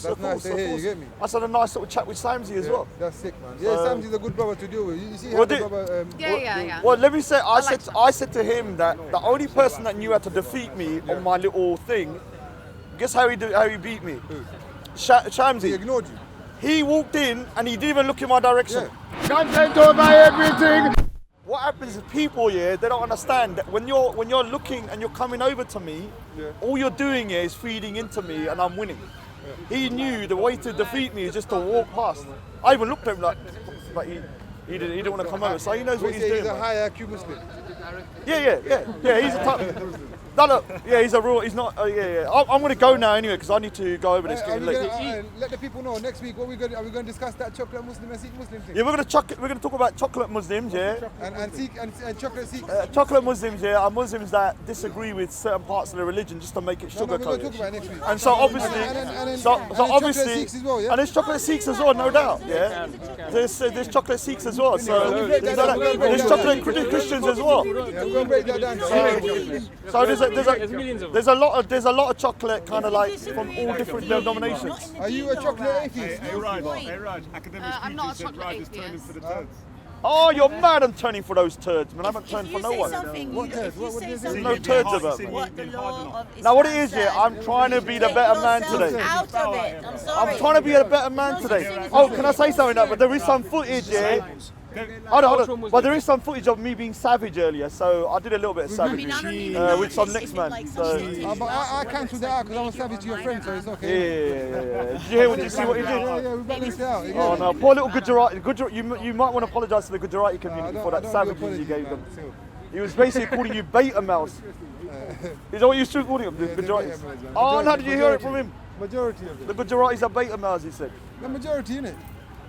That's nice to hear, you get me? I had a nice little chat with Samsy as well. That's sick, man. Yeah, Samsy's a good brother to deal with. You see how Well, the brother... Yeah. Well, let me say, I said to him that the only person that knew how to defeat me on my little thing, guess how he beat me? Shamsi. He ignored you. He walked in and he didn't even look in my direction. Content over everything! What happens is people, they don't understand that when you're looking and you're coming over to me, all you're doing is feeding into me and I'm winning. He knew the way to defeat me is just to walk past. I even looked at him like he didn't want to come over, so he knows what he's doing. He's a high IQ Muslim. Yeah, he's a type. No, he's a real. He's not. I'm going to go now anyway because I need to go over this. Let the people know next week. Are we going to discuss that chocolate Muslim and Sikh Muslim thing? Yeah, we're going to talk about chocolate Muslims, and Sikh and chocolate Sikhs. Chocolate Muslims, are Muslims that disagree with certain parts of the religion just to make it sugar coated. We're going to talk about it next week. And so obviously, chocolate Sikhs as well, and there's chocolate Sikhs as well, no doubt. Yeah, there's chocolate Sikhs as well. So there's chocolate Christians as well. Yeah, we're going to break that down. So there's a lot of chocolate kind of like from all different denominations. Are you a chocolate atheist? Hey Raj, academic I'm not a speech chocolate Raj is turning atheist. for the turds. Oh, you're mad I'm turning for those turds, man. I haven't turned for no one. What turds? What There's is it? no turds about me. What the law of Now what it Islam is, says. I'm trying to be the better man today. Out of it. I'm sorry. I'm trying to be a better man today. Oh, can I say something now? But there is some footage, Hold on. But there is some footage of me being savage earlier, so I did a little bit of savagery with some next man. So. But I cancelled that out because I was savage to your friend, so it's okay. Yeah. Did you see what he did? Yeah, we balanced it out. Oh no, poor little Gujarati. You might want to apologise to the Gujarati community for that savagery you gave them. He was basically calling you beta mouse. Is that what you were calling him, the Gujaratis? Oh no, did you hear it from him? Majority of it. The Gujaratis are beta males, he said. The majority, innit?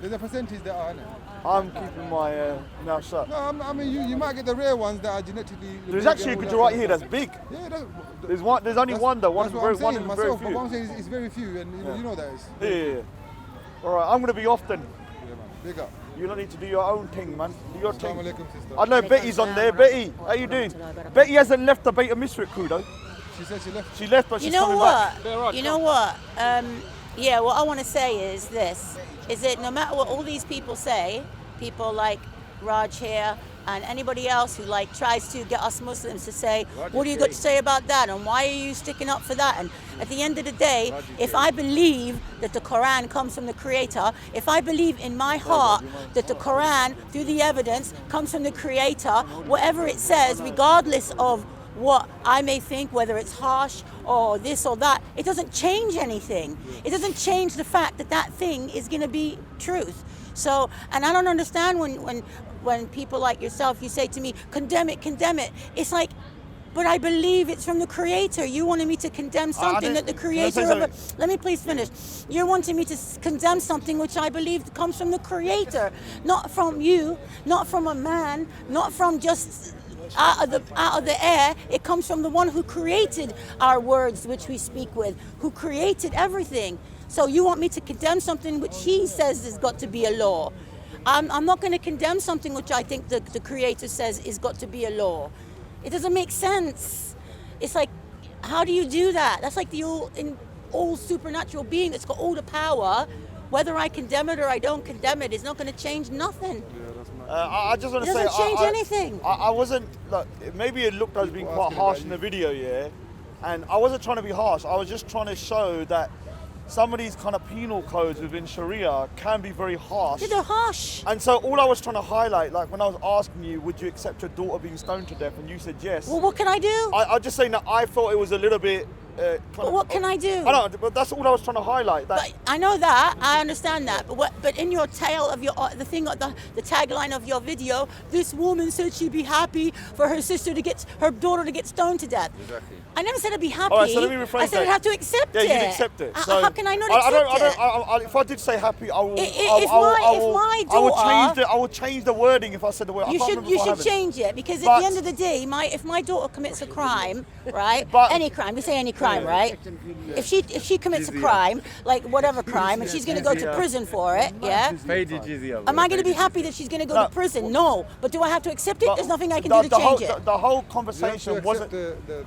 There's a percentage that are, innit? I'm keeping my mouth shut. No, I mean, you might get the rare ones that are genetically... There's actually a Gujarati here that's big. Yeah, There's only one though. One in very myself, few. but what I'm saying is it's very few, and you know that is. Yeah. All right, I'm going to be off then. Yeah, man. Big up. You don't need to do your own thing, man. Do your thing. Assalamu alaikum, sister. I know Betty's on there. Betty, how you doing? Betty hasn't left the Beta Misfit crew though. She said she left. She left, but she's coming back. You know what? Yeah, what I want to say is this, is that no matter what all these people say, people like Raj here and anybody else who like tries to get us Muslims to say, what do you got to say about that and why are you sticking up for that? And at the end of the day, if I believe that the Quran comes from the Creator, if I believe in my heart that the Quran, through the evidence, comes from the Creator, whatever it says, regardless of what I may think, whether it's harsh or this or that, it doesn't change anything. It doesn't change the fact that that thing is going to be truth. So, and I don't understand when people like yourself, you say to me, condemn it. It's like, but I believe it's from the Creator. You wanted me to condemn something that the Creator of... Let me please finish. You're wanting me to condemn something which I believe comes from the Creator, not from you, not from a man, not from just... out of the air. It comes from the one who created our words which we speak with, who created everything. So you want me to condemn something which he says has got to be a law. I'm not going to condemn something which I think the Creator says is got to be a law. It doesn't make sense. It's like, how do you do that? That's like the all supernatural being that's got all the power. Whether I condemn it or I don't condemn it is not going to change nothing. I just want to say, it doesn't change anything. I wasn't, look, maybe it looked like I was being quite harsh in the video, and I wasn't trying to be harsh. I was just trying to show that some of these kind of penal codes within Sharia can be very harsh. Yeah, they're harsh. And so all I was trying to highlight, like when I was asking you, would you accept your daughter being stoned to death, and you said yes. Well, what can I do? I'm just saying that I thought it was a little bit... but what can I do? I don't know, but that's all I was trying to highlight. That. But I know that, I understand that. But in your tale of your the tagline of your video, this woman said she'd be happy for her daughter to get stoned to death. Exactly. I never said I'd be happy. All right, so let me rephrase I said I'd have to accept it. Yeah, you'd accept it. So how can I not accept it? If I did say happy, I will. If my daughter, I will change the wording if I said the word. You should change it because at the end of the day, if my daughter commits a crime, right? Any crime, we say any crime. crime, right? If she commits a crime, like whatever crime, and she's going to go to prison for it, yeah? Am I going to be happy that she's going to go to prison? No. But do I have to accept it? There's nothing I can do to change it. The whole conversation wasn't...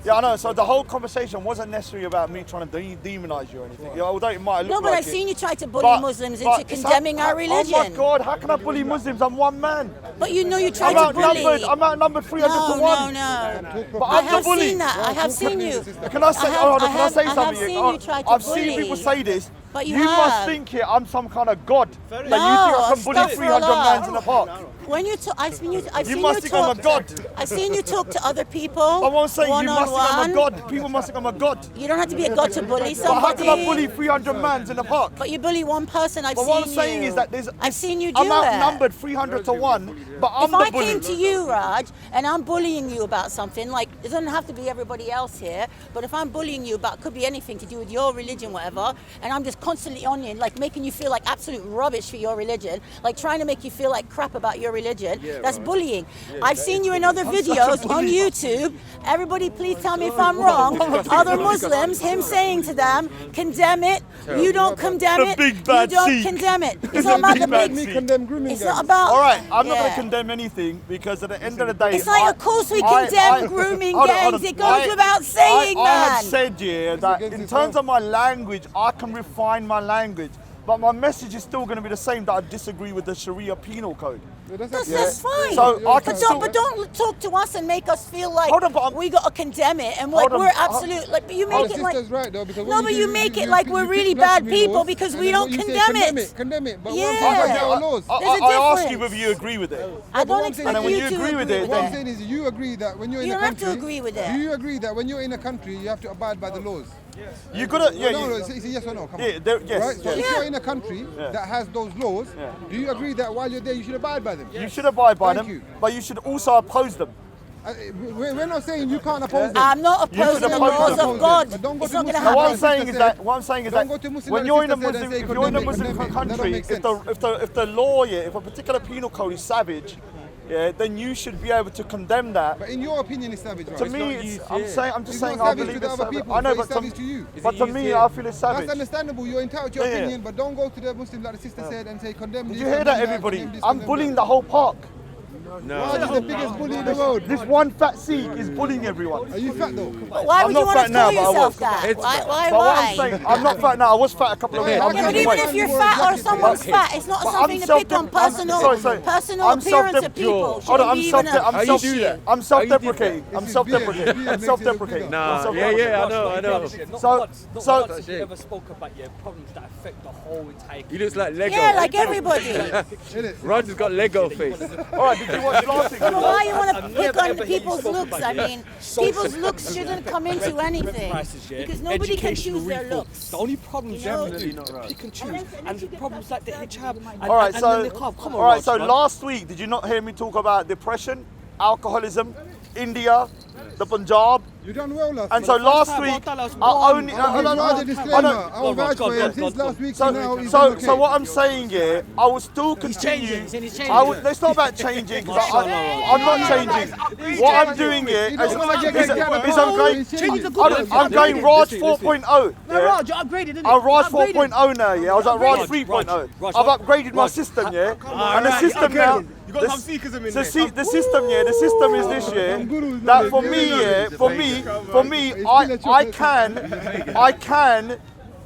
Yeah, I know. So the whole conversation wasn't necessarily about me trying to demonize you or anything. Yeah, although it might look No, but like I've seen you try to bully Muslims into condemning our religion. Oh my God, how can I bully Muslims? I'm one man. But you know you tried to bully. I'm outnumbered 300 to 1. No. But I I'm have the bully. seen that. I have seen you. Can I say, can I say something? I have seen you try to bully. I've seen people say this. But you must think here I'm some kind of god. That you think I can bully 300 mans in the park. When you talk, I've seen you must think I'm a god. I've seen you talk to other people. I'm saying you must think I'm a god. People must think I'm a god. You don't have to be a god to bully somebody. But how can I bully 300 mans in the park? But you bully one person. But what I'm saying is that I've seen you do I'm outnumbered 300 to 1, but I'm the bully. If I came to you, Raj, and I'm bullying you about something, like it doesn't have to be everybody else here, but if I'm bullying you about, could be anything to do with your religion, whatever, and I'm just constantly on you, like making you feel like absolute rubbish for your religion, like trying to make you feel like crap about your religion, that's bullying. I've seen you in other videos on YouTube. Everybody please tell me if I'm wrong. Other Muslims, him saying to them, condemn it. You don't condemn it. You don't condemn it. It's not about the big... It's not about... All right, I'm not going to condemn anything because at the end of the day... It's like, of course we condemn grooming gangs. It goes without saying, man. I have said, that in terms of my language, I can refine my language. But my message is still going to be the same, that I disagree with the Sharia penal code. That's fine. So but don't talk to us and make us feel like we got to condemn it and like we're absolute. Like, but you make it like right, though, because no, but you make it like we're really bad people because we don't condemn it. Condemn it. But I ask you whether you agree with it. I don't expect you to agree with it. What I'm saying is, you agree that when you're in a country, you don't have to agree with it. Do you agree that when you're in a country, you have to abide by the laws? You gotta, it's a yes or no. Come on. Yes. Right? So if you're in a country that has those laws, do you agree that while you're there, you should abide by them? You should abide by them, but you should also oppose them. We're not saying you can't oppose them. I'm not opposing the laws of God. It's not going to happen. What I'm saying is that when you're in a Muslim country, if the law, if a particular penal code is savage, then you should be able to condemn that. But in your opinion, it's savage, right? To me, I'm just saying I believe it's savage. I know, but to me, I feel it's savage. That's understandable. You're entitled to your opinion, but don't go to the Muslim, like the sister said, and say condemn. Did you hear that, everybody? I'm bullying the whole park. No. Why is the biggest bully in the world? This one fat Sikh is bullying everyone. Are you fat though? Why would you want to call yourself that? Why? I'm not fat now. I was fat a couple of years ago. But even if you're fat or someone's fat, it's not something to pick on personal appearance of people. I'm self-deprecating. I'm self-deprecating. No, yeah, I know. So ever spoke about your problems that affect the whole entire He looks like Lego. Yeah, like everybody. Roger's got Lego face. All right, did you watch last week? Why you want to pick on people's looks? I mean, people's looks shouldn't come into anything because nobody can choose their looks. The only problem is pick and choose, and the problems like the hijab and the niqab. Come on, all right. So last week, did you not hear me talk about depression, alcoholism, India, the Punjab? You done well last week. And so last week, I only... So what I'm saying here, I will still continue... It's not about changing, because I'm not changing. What I'm doing here is I'm going Raj 4.0. No, Raj, you upgraded, didn't you? I'm Raj 4.0 now, yeah? I was at Raj 3.0. I've upgraded my system, yeah? And the system now... You got some Sikhism in there. The system is this year that for me, I can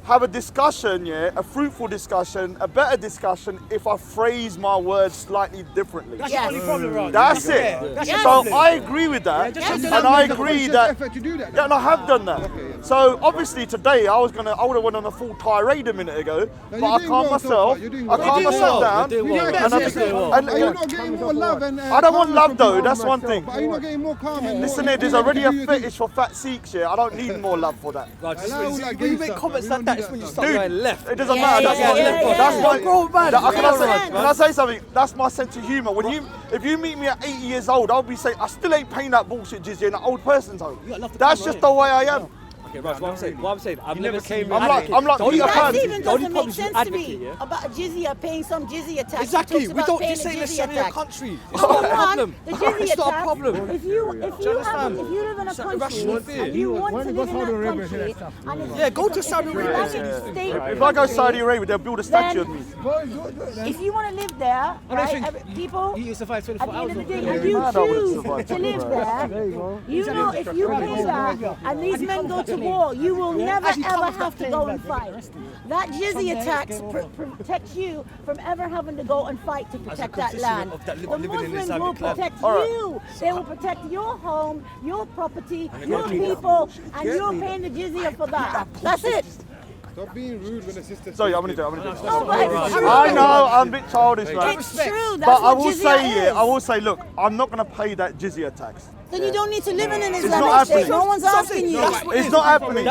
have a discussion, a fruitful discussion, a better discussion if I phrase my words slightly differently. That's the only problem, Raj. That's it. So I agree with that, and I agree that, and I have done that. So obviously today I would have went on a full tirade a minute ago, but I calmed myself down. Are you not getting more love? I don't want love though. That's one thing. Are you not getting more calm? Listen, there's already a fetish for fat Sikhs here. I don't need more love for that. When you make comments like that, it's when you start going left. It doesn't matter. Can I say something? That's my sense of humour. If you meet me at 80 years old, I'll be saying I still ain't paying that bullshit Jizya in an old person's home. That's just the way I am. Okay, Raj, what I'm saying, I've never seen. I'm like Peter That Pan. even doesn't make problem is sense to me about jizya, paying some jizya tax. Exactly, It talks we about don't paying just a say let's jizya send in a tax. country. It's Number not a one, problem. the jizya It's not a tax, problem. If you understand? live in a It's an country irrational fear. and you want to live in that country, and it's- Yeah, go to it's Saudi an Arabia. Islamic state If I go country, Saudi Arabia, they'll build a statue of me. if you want to live there, right, people, You survive at 24 the end of the hours. day, and you choose to live there, you know, if you pay that and these men go to war, you will never ever have to go and fight. That jizya tax protects you from ever having to go and fight to protect that land. The Muslims will protect you. They will protect your home, your property, your people, and you're paying the jizya for that. That's it. Stop being rude when the sister. Sorry, I'm gonna do it. No, but it's true. I know, I'm a bit childish, man. It's true. That's But I what will jizya say, is. yeah, I will say, look, I'm not gonna pay that jizya tax. Then you don't need to live in an not Islamic state. happening. No one's asking you. It's not happening.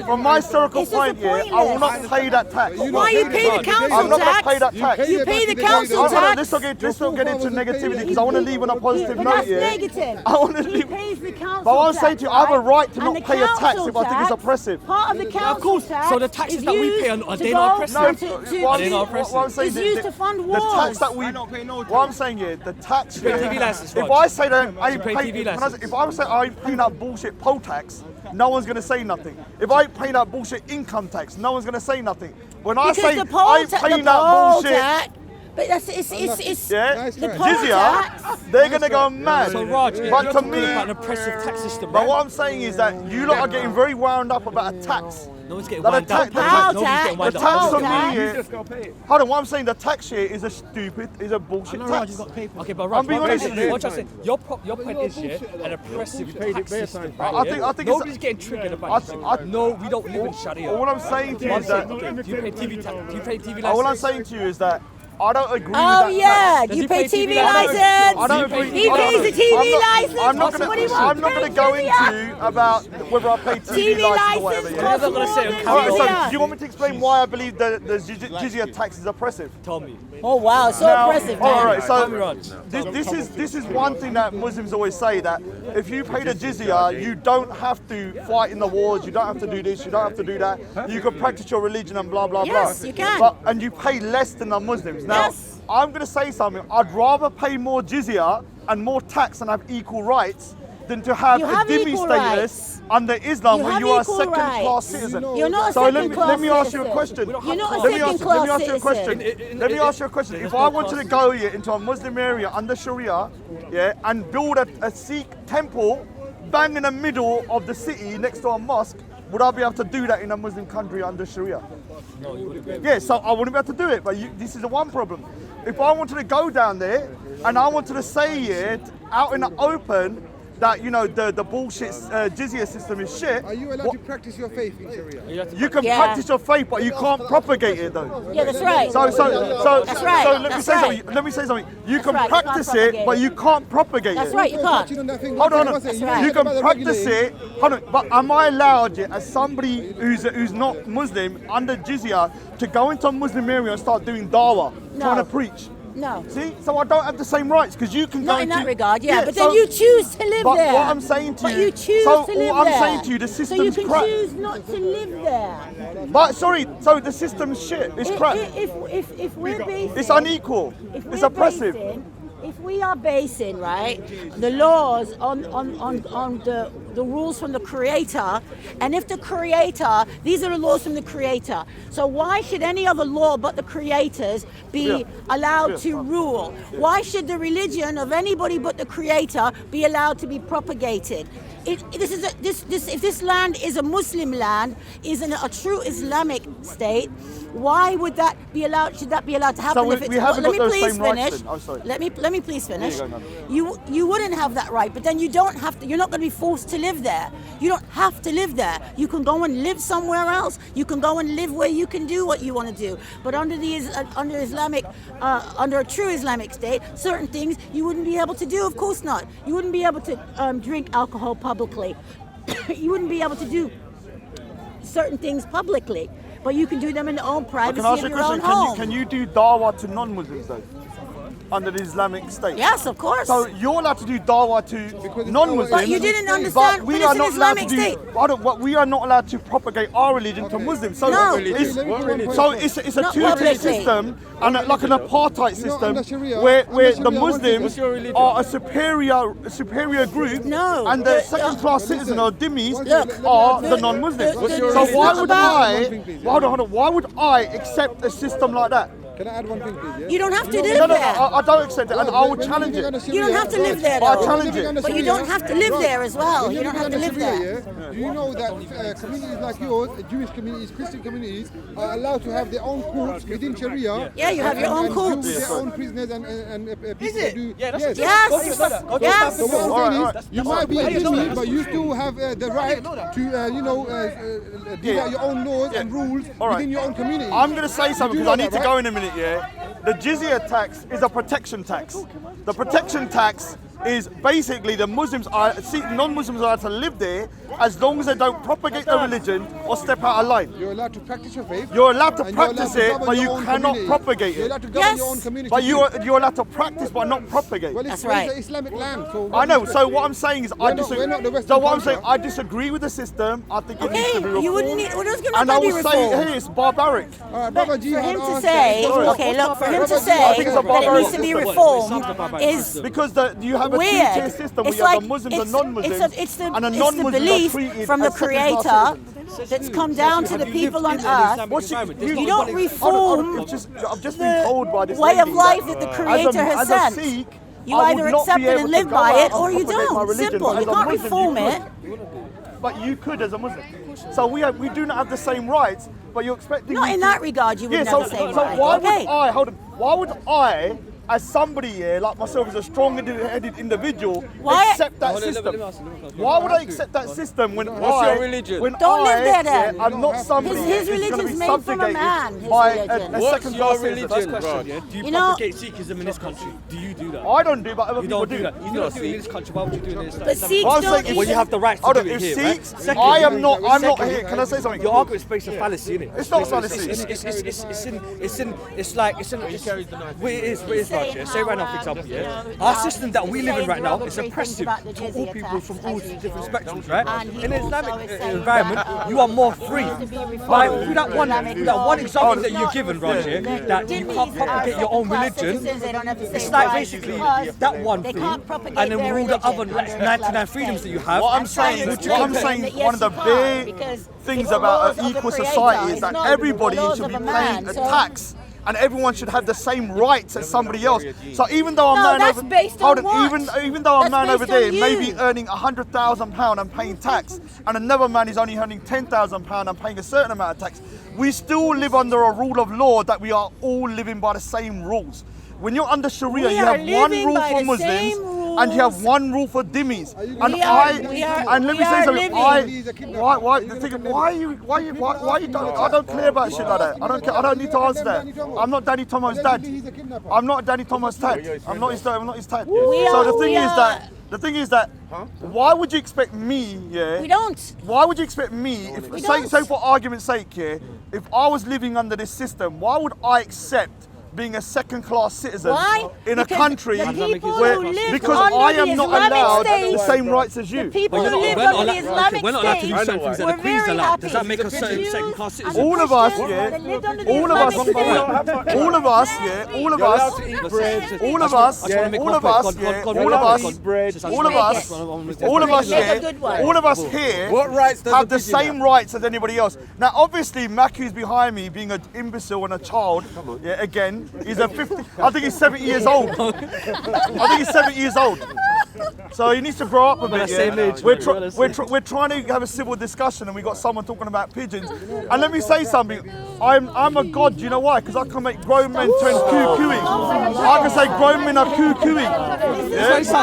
From my historical It's just point, yeah, I will not pointless. pay that tax. Why you pay the I'm council not gonna pay tax? that tax. You pay the council I'm gonna, tax. let's not get into negativity because I want to leave on a positive But note, that's yeah. negative. I want to He leave. pays the council But what I'm tax, saying to you, I have a right to And not the pay a tax council if I think it's tax, oppressive. Part of the council course. tax So the taxes is that we used pay are to they go not oppressive? No, to- what They're not I'm oppressive. saying, It's used to fund the tax wars. that we, what I'm saying, yeah, the tax. pay Yeah, TV license, if Raj. I say that I ain't pay paying, TV can I say- license. if I say I ain't paying that bullshit poll tax, no one's gonna say nothing. If I ain't paying that bullshit income tax, no one's gonna say nothing. When I Because say the I poll ain't tax, paying that bullshit, but that's it's yeah, Nice the try. poll tax. jizya, they're gonna go mad. So Raj, you're But to talking me, about an oppressive tax system, but right? what I'm saying is that you lot are getting very wound up about a tax. No one's getting That wound attack- up. the Poll Nobody's tax. getting The wound tax up. on tax. me, yeah. Hold on, what I'm saying, the tax here is a bullshit tax. Okay, but Raj, I'm being honest with you. what I'm saying, your point is, yeah, an oppressive tax system, right? I yeah? think it's- Nobody's getting triggered about it. No, we don't live in Sharia. All I'm saying to you One is that. second, okay, do you pay TV tax? Do you pay TV All I'm license? saying to you is that I don't agree with Oh that yeah, tax. Does you he pay pay TV TV license? license. I don't agree. He I don't- pays the TV I'm not- license. I'm not What do you gonna. want? I'm not gonna go into about whether I pay TV TV license or whatever. license Yeah? costs not gonna more say on than camera. Alright, so jizya. do you want me to explain why I believe that the jizya tax is oppressive? Tell me. Oh wow, so Now- oppressive, all man. right, so Tell me, Raj. this is one thing that Muslims always say, that if you pay the jizya, you don't have to fight in the wars, you don't have to do this, you don't have to do that. You can practice your religion and blah blah Yes, blah. you can. And you pay less than the Muslims. Now, Yes. I'm going to say something. I'd rather pay more jizya and more tax and have equal rights than to have You a have dhimmi equal status rights. under Islam You where have you are a equal second-class rights. citizen. You're not a So let second-class me ask you a citizen. question. You're not a Let me ask second-class you a question. citizen. Let me ask you a question. If I wanted to go here into a Muslim area under Sharia, yeah, and build a Sikh temple bang in the middle of the city next to a mosque, would I be able to do that in a Muslim country under Sharia? No, you wouldn't. Yeah, so I wouldn't be able to do it, but this is the one problem. If I wanted to go down there and I wanted to say it out in the open that, you know, the bullshit jizya system is shit, Are you allowed to practice your faith in Sharia? you can Yeah. practice your faith, but you can't propagate it though. Yeah, that's right. So That's right. let me That's say right. something. Let me say something. You That's can right. You can't practice propagate it, but it. you can't propagate That's it. right, you can't. Hold on, That's right. you can practice it. Hold on, but am I allowed, as somebody who's not Muslim under jizya, to go into a Muslim area and start doing dawah, trying to preach? No. See, so I don't have the same rights because you can go Not in into, that regard, yeah. But then so- you choose to live But there. what I'm saying to But you, you choose so to live all I'm there. saying to you, the So you system's can crap. choose not to live there. But sorry, so the system's shit. It's crap. If we're basing, It's unequal. if It's we're oppressive. if we are basing, right, the laws on the rules from the creator, and if the creator, these are the laws from the creator, so why should any other law but the creators be allowed to rule? Why should the religion of anybody but the creator be allowed to be propagated? If this land is a Muslim land, is a true Islamic state, why would that be allowed? Should that be allowed to happen? So if it's, we haven't let me got those please same rights finish. then. Oh, sorry. Let me please finish. There you go, You wouldn't have that right, but then you don't have to. You're not going to be forced to live there. You don't have to live there. You can go and live somewhere else. You can go and live where you can do what you want to do. But under a true Islamic state, certain things you wouldn't be able to do. Of course not. You wouldn't be able to drink alcohol publicly. You wouldn't be able to do certain things publicly, but you can do them in your own But privacy can I ask of you a your own question? home. Can you do dawah to non-Muslims though? under the Islamic State. Yes, of course. So you're allowed to do dawah to non-Muslims. But you didn't understand. But we but are it's not an allowed to Islamic do. state. But we are not allowed to propagate our religion to Muslims. So No. it's, So it's a Not two-tier publicly. system and like an apartheid system under Sharia- where under the Sharia, Muslims What's your religion? are a superior group, No. and the Look, second-class citizen or dhimmis Look, are the- the non-Muslims. the- So it's why not would about- hold on, why would I accept a system like that? Can I add one thing, please? Yeah? You don't have to No, live no, there. I don't accept it, and I will challenge it. You don't have to live there, I though. challenge it. But you don't have to live there as well. You don't have to live there. Yeah? Do you know that communities like yours, Jewish communities, Christian communities, are allowed to have their own courts within Sharia? Yeah, you have your own and courts. deal with their own prisoners and people that do. Yeah, that's yes. Yes. So Yes. what I'm saying Alright, is, you might be a Muslim, but you still have the right to, deal out your own laws and rules Alright. within your own community. I'm going to say something You because I do need know to that, go right? in a minute, yeah? The jizya tax is a protection tax. The protection tax is basically the non-Muslims are allowed to live there as long as they don't propagate their religion or step out of line. You're allowed to practice your faith. You're allowed to and you're allowed practice to it, govern but your you own cannot community. propagate You're it. allowed to govern Yes. your own community. But too. you're allowed to practice but not propagate. Well, That's it's right. an Islamic land. So I know. So what I'm saying is, We're not the Western So what I'm saying, culture. I disagree with the system. I think it needs Okay, to be reformed. you wouldn't need. Well, there's going And I to be will say, reform. hey, it's barbaric. But But for him to say, okay, look, for him to I say think it's a that it needs to be barbaric reformed is Because you have a weird. two-tier system where It's you have like the Muslims and non-Muslims, it's the and the it's the non-Muslims are belief treated from the as second-class Creator citizens. that's come down to the people on earth. What's You don't reform I've just been told by this way of lady life that the as Creator has as a sent. Sikh, You I either would not accept be it able and to live go by out it, and or you propagate my don't. religion, Simple. but You as a can't Muslim, reform you it. could. But you could as a Muslim. So we do not have the same rights, but you're expecting Not me in to- that regard, you wouldn't so, have the same so right. why Okay. would I, hold on, why would I, as somebody here, like myself, as a strong-headed individual, Why- accept that system? Why would I accept that system when What's I, your religion? when Don't live there then. yeah, I'm not somebody His who's gonna religion's be made from a subjugated man, his by religion. a What's second-class your citizen. religion, Question, Raj? yeah? Do you You know- propagate Sikhism in this country? Do you do that? I don't do, but other You people don't do that. You don't do it in this country. Why would you do it in this But country? Sikhs Well, I'm don't saying if- Well, you have the right to Hold do on, it if here, Sikhs, right? Secondly- I'm not secondly, here. Can I say something? Your argument is based on fallacy, isn't it? It's not fallacy. It's like what it is, Raj. Yeah? Say right now, for example, yeah, our system that we live in right now is oppressive to all people from all different spectrums, right? In an Islamic environment, you are more free. Like through that one example that you're given, Raj, yeah, that you can't propagate your own religion. It's like basically that one thing, and then rule the other 99 freedoms that you have. What I'm saying, one of the big things about an equal society is that everybody should be paying a tax. And everyone should have the same rights as somebody else. So even though No, I'm man that's over, based on what? even though I'm That's man over based on there, you. maybe earning £100,000 and paying tax, and another man is only earning £10,000 and paying a certain amount of tax, we still live under a rule of law that we are all living by the same rules. When you're under Sharia, We you are have one living rule by for the Muslims same and you have rules. one rule for dhimmis. And We are- we and let me are say something. living. Why you don't? I don't care about shit like that. I don't care. I don't need to answer that. I'm not Danny Tomo's dad. I'm not Danny Tomo's dad. I'm not his dad. I'm not his dad. So the thing is that, why would you expect me? Yeah. We don't. Why would you expect me, We say don't. for argument's sake, yeah, if I was living under this system, why would I accept being a second-class citizen Why? in a Because country the people where, who live because under I the am not Islamic allowed State, the same rights as The you? people But who you're live not- under the we're not Islamic we're not allowed to State do certain things that were the Queen's very allowed. happy. Does that make us The certain Jews second-class and citizens? the All of us, Christians yeah. that lived under the All of us, Islamic State. all of us, yeah, all of us, all of us, all of us, yeah, all of us, all of us, all of us, Make a yeah, good one. all of us here What rights does have the the Jizya same rights as anybody else. Now, obviously, Maku's behind me, being an imbecile and a child. Yeah, again, he's a 50. I think he's 70 years old. I think he's 70 years old. So he needs to grow up a bit. the same Yeah? age, We're trying to have a civil discussion, and we got someone talking about pigeons. And let me say something. I'm a god. Do you know why? Because I can make grown men turn cuckooing. I can say grown men are cuckooing. Yeah? So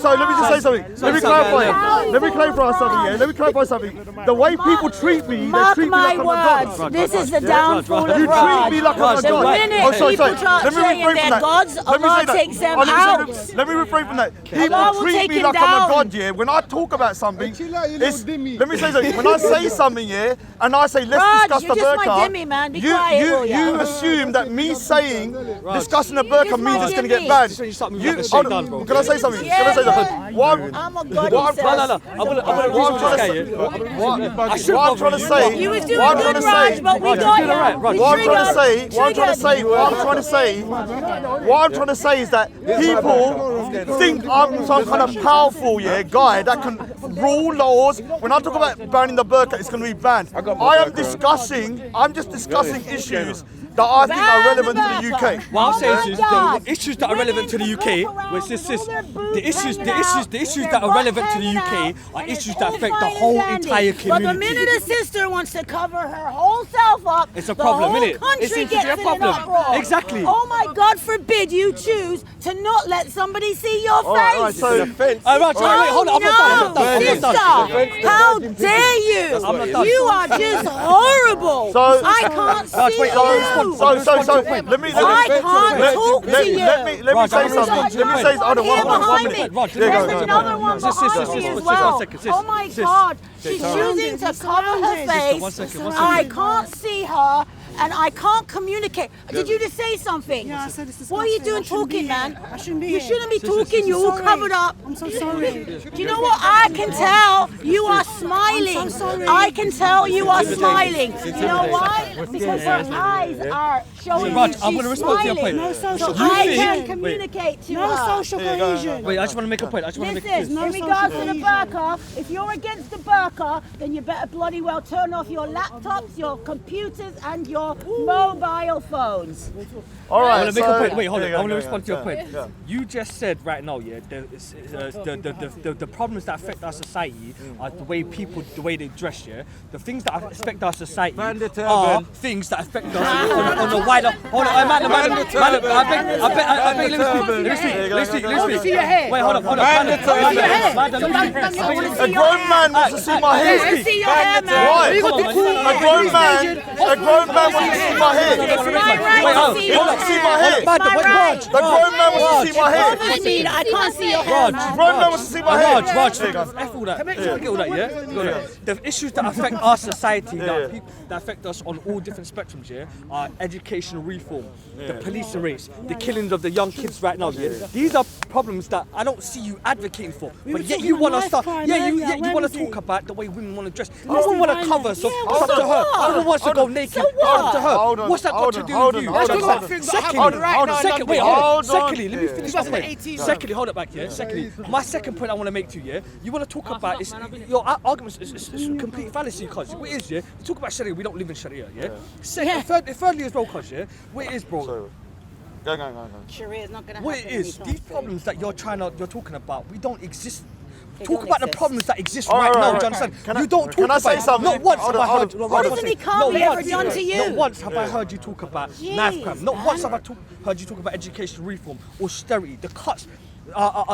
let me just say something. Let me clarify. Let me clarify something. Yeah. Let me clarify something. The way people treat me, they Mark treat me my like I'm a god. words. This is the downfall You of treat Raj. me like I'm a The god. minute people start Let me saying refrain from they're that. gods, Let me Allah say that. takes them Oh, let me out. say that. Let me refrain from that. people Allah will treat take me him like I'm a down. god, yeah. When I talk about something, Chill out, you little it's, dimmy. let me say something. When I say something, yeah, and I say let's Raj, discuss you're the just my burqa, dimmy, man. Be quiet, will ya? you assume that me saying discussing the burqa just means my it's going to dimmy. get banned. Just when you start moving You, like a hold shaitan, on, bro. can I say something? Yeah, Can I say man. something? I'm a god, What he I'm- says. No. I'm trying to say. what I'm trying to say, You was doing what I'm good, trying to Raj, say, but we Raj, got you're doing alright, you. Raj. We what I'm trying to say, triggered. what I'm trying to say, what I'm trying to say is that people think I'm some kind of powerful, guy that can rule laws. When I talk about banning the burqa, it's going to be banned. I'm just discussing issues that I think are relevant to the UK. What I'm saying Oh is my the God. issues that are relevant to the Women UK, can walk which around is with all their boobs the issues hanging that out, are relevant to the their butt UK hanging are out, issues and that it's affect all the fine whole and dandy. entire But the community. minute a sister wants to cover her whole self up, It's a the problem, whole innit? country It seems to gets be a in problem. an uproar. Exactly. Oh my God, forbid you choose to not let somebody see your face. So, Right, wait, hold on, I'm not done. Sister, how dare you? I'm not done. You are just horrible. So- I can't Raj, see wait, you. so, let me I can't talk to you. Let me Raj, say I'm gonna something. respond to your Let me point. say, hold on, Here one behind minute. me. Raj, There's go. another one Sis, behind me as well. 1 second, sis. Oh my Sis. God. She's calm choosing to cover her face. 1 second, 1 I second. can't see her. And I can't communicate. Did you just say something? Yeah, I said it's What are you disgusting. doing I shouldn't be talking, here. man? I shouldn't be You here. shouldn't be talking. You're all Sorry. covered up. I'm so sorry. Do you know what I can tell? You are smiling. I'm so sorry. I can tell you are smiling. You know why? Because her eyes are showing Raj, you I'm she's gonna respond to your smiling. point. No social So I think- can cohesion. communicate to No her. social cohesion. Wait, I just want to make a point. Listen, in regards to the burqa, if you're against the burqa, then you better bloody well turn off your laptops, your computers, and your mobile phones. All I right. want to make a point. Wait, hold Yeah, on. yeah, I want to yeah, respond to your yeah, point. yeah. You just said right now, the problems that affect our society are the way people, the way they dress. Yeah, the things that affect our society are things that affect us on a wider. Hold on, man. I beg. Let me speak. Wait, hold on. A grown man wants to see my Let hair. me see your hair, man. Why? A grown man wants to see my hair. It's my right to see He your wants to see hair. my hair. It's my right. The grown man wants to see my hair. Bothers me that I can't see your hair, man. Grown man wants to see my hair. Raj, F all that. Get all that, yeah? The issues that affect our society, that affect us on all different spectrums, yeah, are educational reform, the policing rates, the killings of the young kids right now, yeah? These are problems that I don't see you advocating for, but yet you want to start, you want to talk about the way women want to dress. No one want to cover, so it's up to her. No one wants to go naked, it's up to her. Hold on, What's that got to do with you? Secondly, let me finish my point. Secondly, hold it back, yeah? Secondly, my second point I want to make to you, yeah? You want to talk about, your argument is complete fallacy, cuz. What it is, yeah? You talk about Sharia, we don't live in Sharia, yeah? Thirdly as well, cuz, yeah? What it is, bro? Go. Sharia is not going to happen. What it is, anytime these soon. problems that you're talking about, we don't exist. They Talk don't about the exist. problems that exist All right right, now, right, do you right. understand? Can You don't talk can I about say it. something? Not once Hold have on, I heard. hold on. What doesn't he come here for done to you? Not once have I heard you talk about knife crime. Not once have I heard you talk about education reform, austerity, the cuts.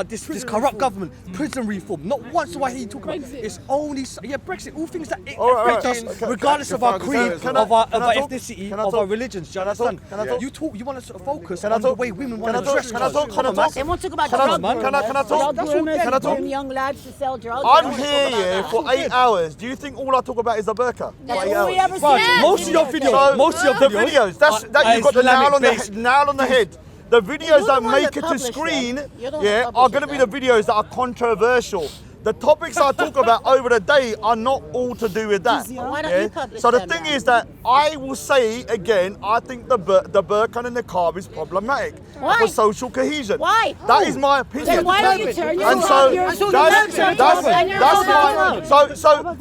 This corrupt government, prison reform. Not once do I hear you talk about it. It's only Brexit. All things that affect us, regardless of our creed, of our ethnicity, of our religions. Do you understand? You want to focus on the way women want to dress. Can I talk? They want to talk about Can I drug talk? groomers. Can I talk? Drug Can I groomers talk? groom young lads to sell drugs. They I'm don't here, talk about for that. 8 hours. Do you think all I talk about is the burqa? That's For 8 all we hours? ever Raj, said. most of your videos, the videos. That you've got the nail on the head. The videos You're the that one make that it to published screen, them. You're the one that are published going to be the videos that are controversial. The topics I talk about over the day are not all to do with that. Why don't you publish So the them thing then? is that I will say again, I think the burqa and the niqab is problematic Why? for social cohesion. Why? That is my opinion. Then why don't you turn your And so turban that's my.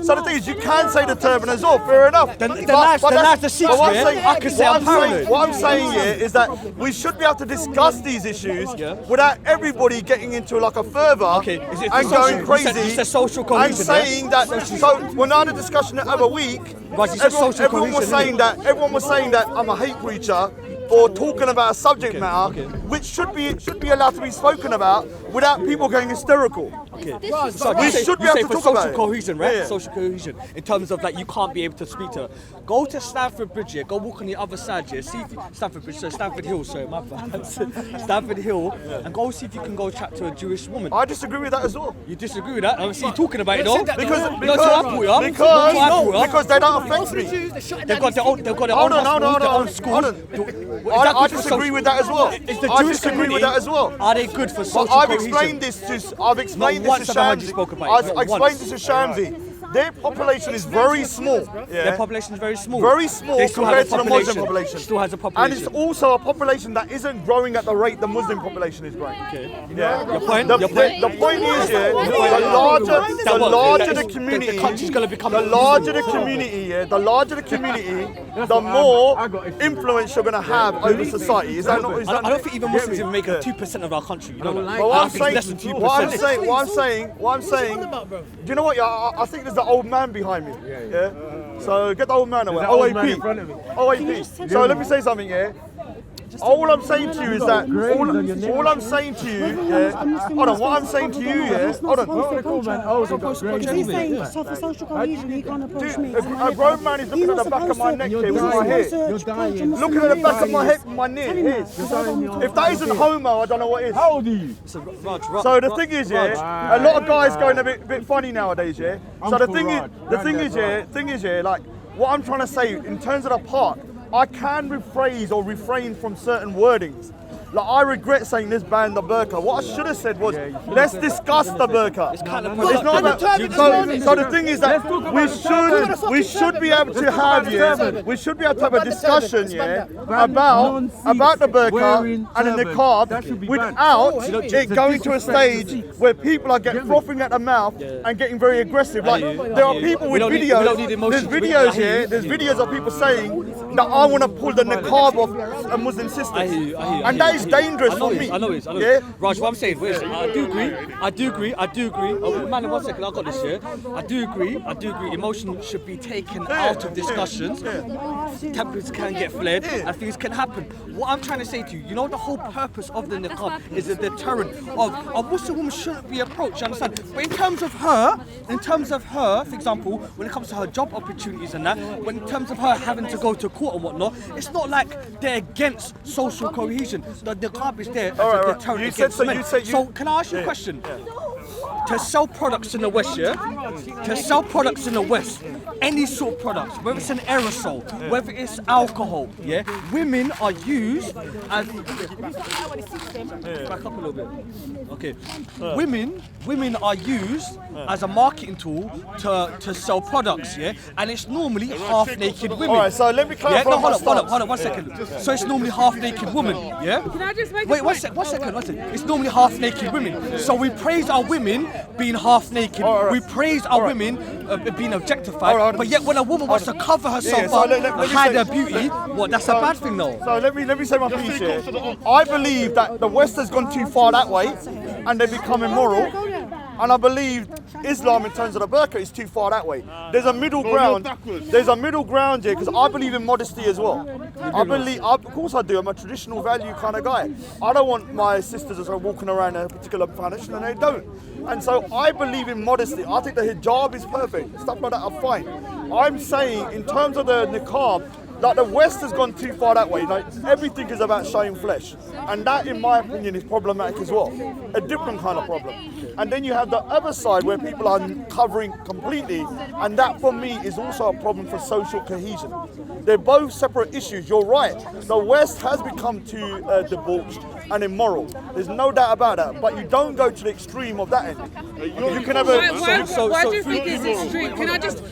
So the thing is, you can say the turban as well. Fair enough. The knives, the seats, yeah? I can say I'm paranoid. What I'm saying here is that we should be able to discuss these issues without everybody getting into like a fervor is it and social? going crazy. You said social and cohesion, saying that. So when I had a discussion the other week, Right, you said social everyone was cohesion, saying that I'm a hate preacher for talking about a subject matter which should be allowed to be spoken about without people going hysterical. Okay. So we should be able to talk social about it. cohesion, right? Yeah. Social cohesion. In terms of like you can't be able to speak to her. Go to Stamford Bridge here. Go walk on the other side here. See if Stamford Bridge, so Stamford Hill. Sorry, my bad. Stamford Hill, and go see if you can go chat to a Jewish woman. I disagree with that as well. You disagree with that? I see you talking about it though. Because they don't affect me. They've got their own. They've got their own Hold on. schools. I disagree with that as well. Is the I Jewish disagree with community, that as well. Are they good for social I've cohesion? explained this to once have I heard you Shamsi. spoke about it, I not explained once. this to Shamsi. Their population is very small. Their population is very small. Very small They still compared have a to the Muslim population. Still has a And population. it's also a population that isn't growing at the rate the Muslim population is growing. Okay. Yeah. Your point? The Your point? point is, the larger the community, the country's gonna become the larger the community, the more influence you're gonna have over society. Is that not? I don't think even Muslims even make 2% of our country. You know that? But I think it's less than 2%. what I'm saying, do you know what? Yeah, I think there's the old man behind me. Yeah. So get the old man away. OAP. OAP. So let me say something. Yeah. All I'm saying to you is that all I'm saying to you, hold on. What I'm saying to you, hold on. He's saying, so for social cohesion, he can't approach me. A grown man is looking at the back of my neck here with my hair. Looking at the back of my head, my neck here. If that isn't homo, I don't know what is. How old are you? So the thing is, a lot of guys going a bit funny nowadays, So the thing is, like what I'm trying to say in terms of the park, I can rephrase or refrain from certain wordings. Like I regret saying this ban the burqa. What I should have said was, let's discuss the burqa. It's not about. So the thing is that we should be able to have a discussion about the burqa and the niqab without it going to a stage where people are frothing at the mouth and getting very aggressive. Like there are people with videos. There's videos of people saying that I want to pull the niqab off a Muslim sister, and that is dangerous for me. I know it is. Raj, what I'm saying, I do agree. Oh, man, 1 second, I got this here. I do agree. Emotion should be taken out of discussions. Tempers can get flared and things can happen. What I'm trying to say to you, the whole purpose of the niqab is a deterrent of a Muslim woman shouldn't be approached, you understand? But in terms of her, for example, when it comes to her job opportunities and that, in terms of her having to go to court and whatnot, it's not like they're against social cohesion. The niqab is there as a deterrent against men. So can I ask you a question? To sell products in the West, any sort of products, whether it's an aerosol, whether it's alcohol, women are used as back up a little bit. Okay, women are used as a marketing tool to sell products, and it's normally half-naked women. All right, so let me clarify. Hold on, 1 second. So it's normally half-naked women, Can I just make Wait, one second. It's normally half-naked women. So we praise our women being half-naked. We praise our women being objectified. But yet when a woman wants to cover herself up and hide her beauty, that's a bad thing though. So let me say my piece here. I believe that the West has gone too far that way and they become immoral. And I believe Islam in terms of the burqa is too far that way. There's a middle ground. Here because I believe in modesty as well. Of course I do. I'm a traditional value kind of guy. I don't want my sisters to start walking around a particular foundation and they don't. And so I believe in modesty. I think the hijab is perfect. Stuff like that are fine. I'm saying in terms of the niqab, like the West has gone too far that way. Like everything is about showing flesh, and that, in my opinion, is problematic as well. A different kind of problem. And then you have the other side where people are covering completely, and that for me is also a problem for social cohesion. They're both separate issues. You're right. The West has become too debauched and immoral. There's no doubt about that. But you don't go to the extreme of that end. You can have a. Why do you think it's extreme? Can I just,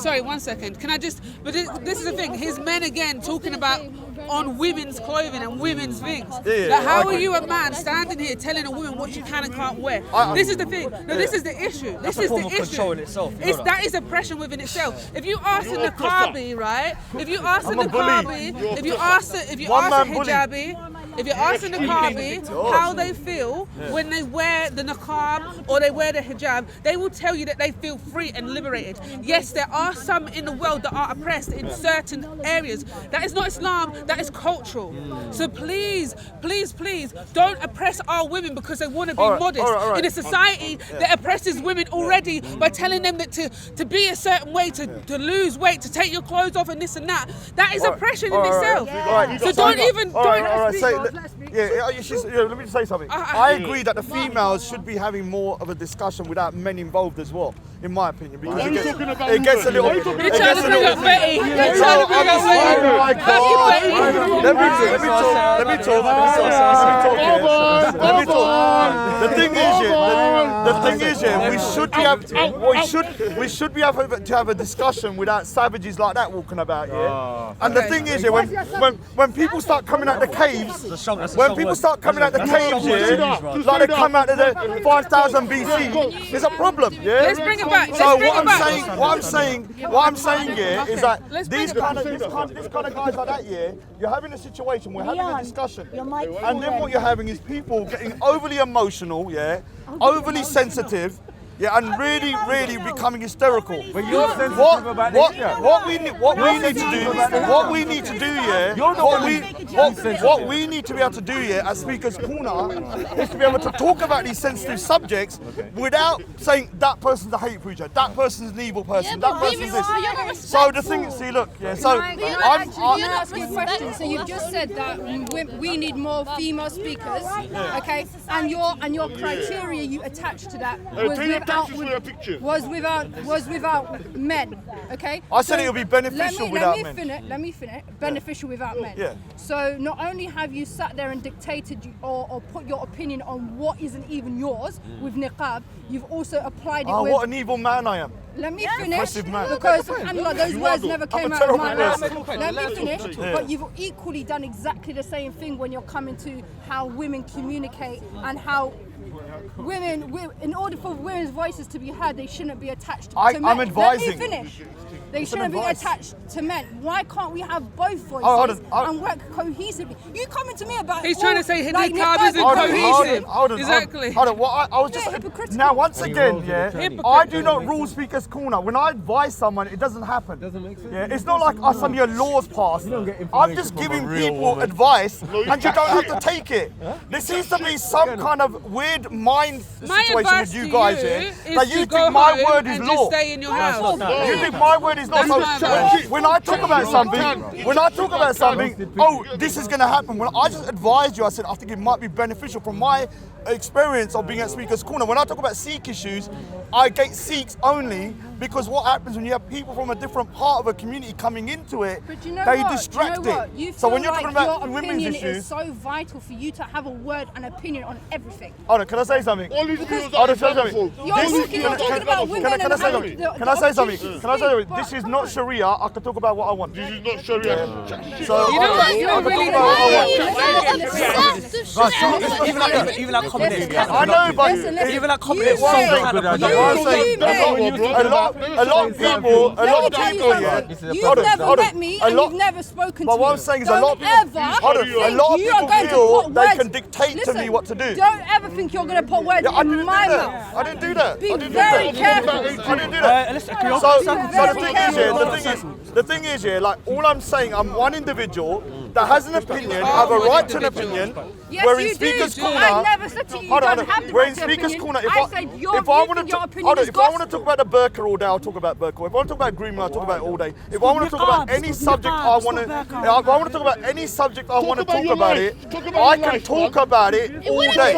sorry, 1 second. Can I just? But this is the thing. His men again talking about on women's clothing and women's things. How are you a man standing here telling a woman what you can and can't wear? This is the thing. No, this is the issue. This is the issue. In itself. That is oppression within itself. If you ask the niqabi, right? If you ask the niqabi, if you ask the hijabi. if you're asking the Niqabi how they feel when they wear the niqab or they wear the hijab, they will tell you that they feel free and liberated. Yes, there are some in the world that are oppressed in certain areas. That is not Islam, that is cultural. So please, please, please, don't oppress our women because they want to be modest in a society that oppresses women already by telling them that to be a certain way, to lose weight, to take your clothes off and this and that. That is oppression in itself. So don't even... Let me just say something. I agree that the females should be having more of a discussion without men involved as well, in my opinion, because it gets a little... You're trying to bring up Betty. You're trying to bring up Betty. Oh my God. Let me talk. The thing is, we should be able to have a discussion without savages like that walking about, yeah? And the thing is, when people start coming out the caves, like they come out of the 5000 BC, there's a problem, yeah? Let's bring it back. So what I'm saying here is that this kind of guys like that, yeah, you're having a situation, we're having a discussion, and then what you're having is people getting overly emotional, yeah, overly sensitive, yeah, and really becoming hysterical. But you're sensitive about this. What we need to be able to do here as Speaker's Corner is to be able to talk about these sensitive subjects without saying that person's a hate preacher, that person's an evil person, that person's this. So the thing is, see, look, yeah. So you're not asking questions. So you've just said that we need more female speakers, okay? And your criteria you attached to that was without men, okay? I said it would be beneficial without men. Let me finish. Beneficial without men. Yeah. So not only have you sat there and dictated or put your opinion on what isn't even yours with niqab, you've also applied it with... what an evil man I am. Let me finish, Man. because those words never came out of my mouth. Let me finish, but you've equally done exactly the same thing when you're coming to how women communicate and how women, in order for women's voices to be heard, they shouldn't be attached to men. I'm advising. Let me finish. They shouldn't be attached to men. Why can't we have both voices and work cohesively? You coming to me about... He's trying to say niqab isn't cohesive. Exactly. I was just... Now, once again, I do not rule Speaker's Corner. When I advise someone, it doesn't happen. Doesn't make sense. Yeah, it's not like suddenly a law's passed. I'm just giving people advice, and you don't have to take it. There seems to be some kind of weird mind situation with you guys here. That you think my word is law. Stay in your house. You think my word is law. So when I talk about something, oh, this is going to happen. When I just advised you, I said I think it might be beneficial from my experience of being at Speaker's Corner. When I talk about Sikh issues, I get Sikhs only because what happens when you have people from a different part of a community coming into it, they distract it. So when you're talking about women's issues, it's so vital for you to have a word and opinion on everything. Hold on, can I say something? You're talking about women. Can I say something? This is not Sharia. I can talk about what I want. This is not Sharia. So you know what? You don't really know. Even like comments. I know, but even like comments. A lot of people, yeah. You've never met me and you've never spoken to me. But what I'm saying is a lot of people feel they can dictate to me what to do. Don't ever think you're going to put words in my mouth. I didn't do that. Be very careful. I didn't do that. So the thing is, like all I'm saying, I'm one individual that has an opinion, I have a right to an opinion. Yes, we're in you Speaker's do. Corner. I never said to you, you don't have the we're right in to Speaker's opinion. Corner. I said if I want to talk about the burqa all day, I'll talk about burqa. If I want to talk about grooming, I'll talk about it all day. If I want to talk about any subject I want to, talk about it, I can talk about it all day.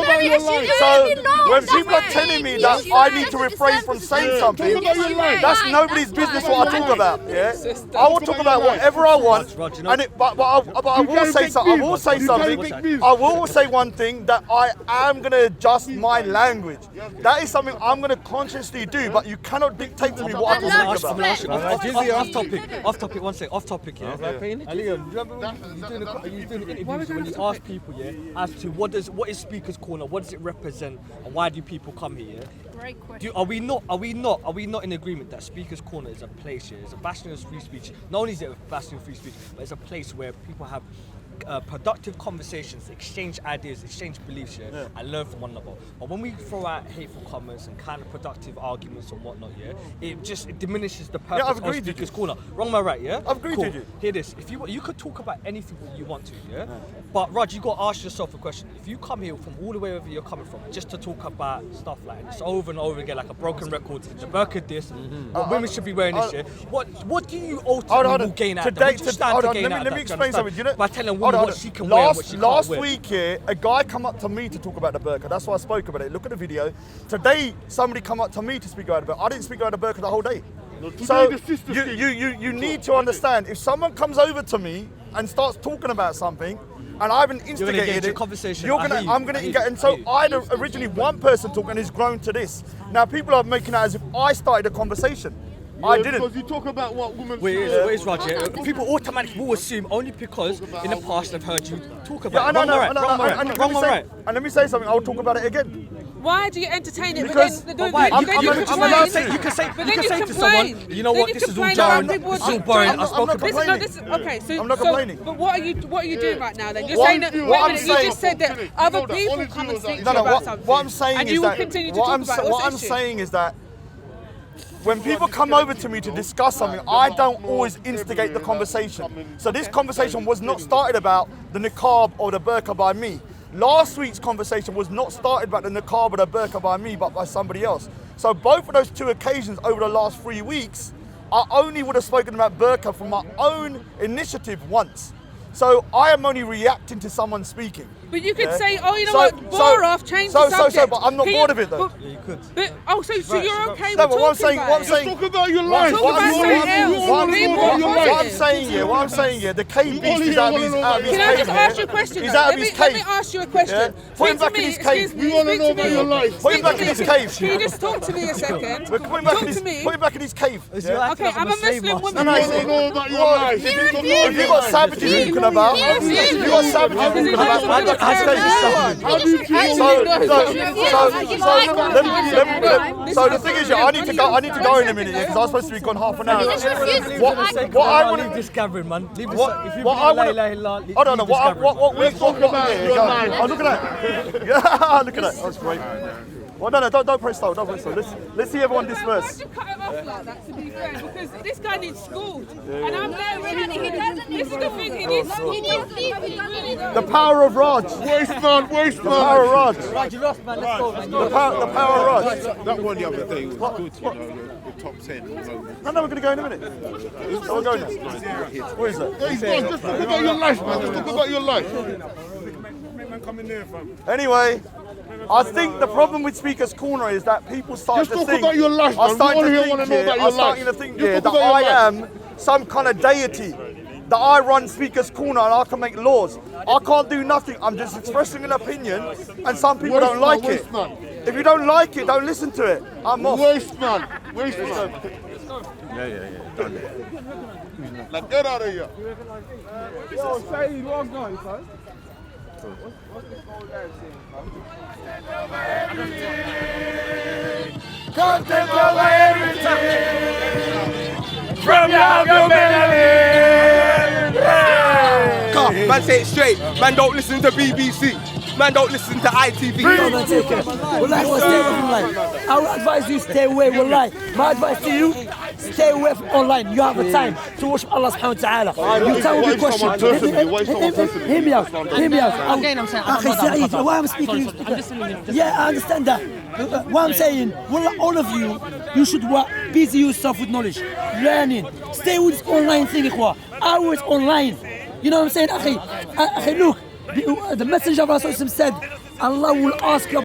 So when people are telling me that I need to refrain from saying something, that's nobody's business what I talk about. Yeah, I will talk about whatever I want, and but I will say something. I will say one thing, that I am going to adjust my language. That is something I'm going to consciously do, but you cannot dictate to me what I can speak about. Jizya, off topic, one sec, off topic, yeah. Alliyah, you doing interviews when you ask people, as to what is Speaker's Corner, what does it represent, and why do people come here? Great question. Are we not in agreement that Speaker's Corner is a place here? It's a bastion of free speech. Not only is it a bastion of free speech, but it's a place where people have productive conversations, exchange ideas, exchange beliefs, and learn from one another. But when we throw out hateful comments and counterproductive arguments and whatnot, it diminishes the purpose I've of agreed Speaker's with Corner. Wrong, am I right? Yeah, I've agreed cool. with you. Hear this: if you could talk about anything that you want to, but Raj, you got to ask yourself a question. If you come here from all the way wherever you're coming from, just to talk about stuff like this over and over again, like a broken record, the burqa this, what women should be wearing this year. What do you ultimately gain out of that? Let me explain something. You know, by telling women what she can wear and what she can't last wear. week here, a guy come up to me to talk about the burqa. That's why I spoke about it. Look at the video. Today, somebody come up to me to speak about the burqa. I didn't speak about the burqa the whole day. So you need to understand, if someone comes over to me and starts talking about something, and I haven't instigated it, I'm gonna engage. And so I had originally one person talking, and he's grown to this. Now people are making it as if I started a conversation. I didn't. Because you talk about what women. Wait, Roger. People automatically will assume only because in the past they've heard you talk about it. And let me say something. I'll talk about it again. Why do you entertain it? Because you can say to someone, you know what, this is all jarring, this is all boring, I spoke about it. I'm not complaining. But what are you doing right now then? You're saying that, you just said that other people come and speak to you about something. What I'm saying and is you will that, continue to talk about what I'm saying is that when people come over to me to discuss something, I don't always instigate the conversation. So this conversation was not started about the niqab or the burqa by me. Last week's conversation was not started about the niqab or the burqa by me, but by somebody else. So both of those two occasions over the last 3 weeks, I only would have spoken about burqa from my own initiative once. So I am only reacting to someone speaking. But you could say, oh, you know what, bore off, change the subject. But I'm not bored of it though. Yeah, you could. But, so you're okay with No, but what I'm talking saying, about it? Talk about your life. What I'm saying here, the cave beast is out of his cave. Can I just ask you a question? He's out of his cave. Let me ask you a question. Put him back in his cave. We want to know about your life. Put him back in his cave. Can you just talk to me a second? Put him back in his cave. Okay, I'm a Muslim woman. We want to know about your life. If you got savages talking about, How do you treat So the thing is, I need to go in a minute because I was supposed to be gone half an hour. What I want to discovering, man. What we talk about here. Oh, look at that. Yeah, look at that. That's great. Well, no, don't press start. Don't press start. Let's see everyone disperse. Why'd you cut him off like that, to be fair? Because this guy needs schooled. And I'm there with him. This is the thing, he needs schooled. The power of Raj. Waste man. The power of Raj. Raj, you lost, man. Let's go, man. The power of Raj. That one the other day was good, you know, the top 10 moments. No, we're going to go in a minute. We'll go now. Where is that? Hey, guys, just talk about your life, man. Just talk about your life. Anyway, I think the problem with Speaker's Corner is that people start Just to talk think. about your life, man. I'm starting We to all here wanna think know here. about your I'm starting life. to think Just here talk that about your I life. am some kind of deity. That I run Speaker's Corner and I can make laws. I can't do nothing. I'm just expressing an opinion, and some people don't like it. If you don't like it, don't listen to it. I'm off. Waste man. Like, get out of here. Yo, say what's going on, Content over everything. From your God, man, say it straight. Man, don't listen to BBC. Man, don't listen to ITV. Man, take care. Wallahi, stay away from online. I would advise you stay away. Wallahi, my advice to you: stay away from online. You have a time to worship Allah subhanahu wa ta'ala. You tell me question. Hear me out. Hear me out. Again, I'm saying, Why I'm speaking? Yeah, I understand that. What I'm saying, well, all of you should busy yourself with knowledge, learning. Stay with this online thing, ikhwa. Always online. You know what I'm saying, akhi? Look, the Messenger of Allah said, Allah will ask you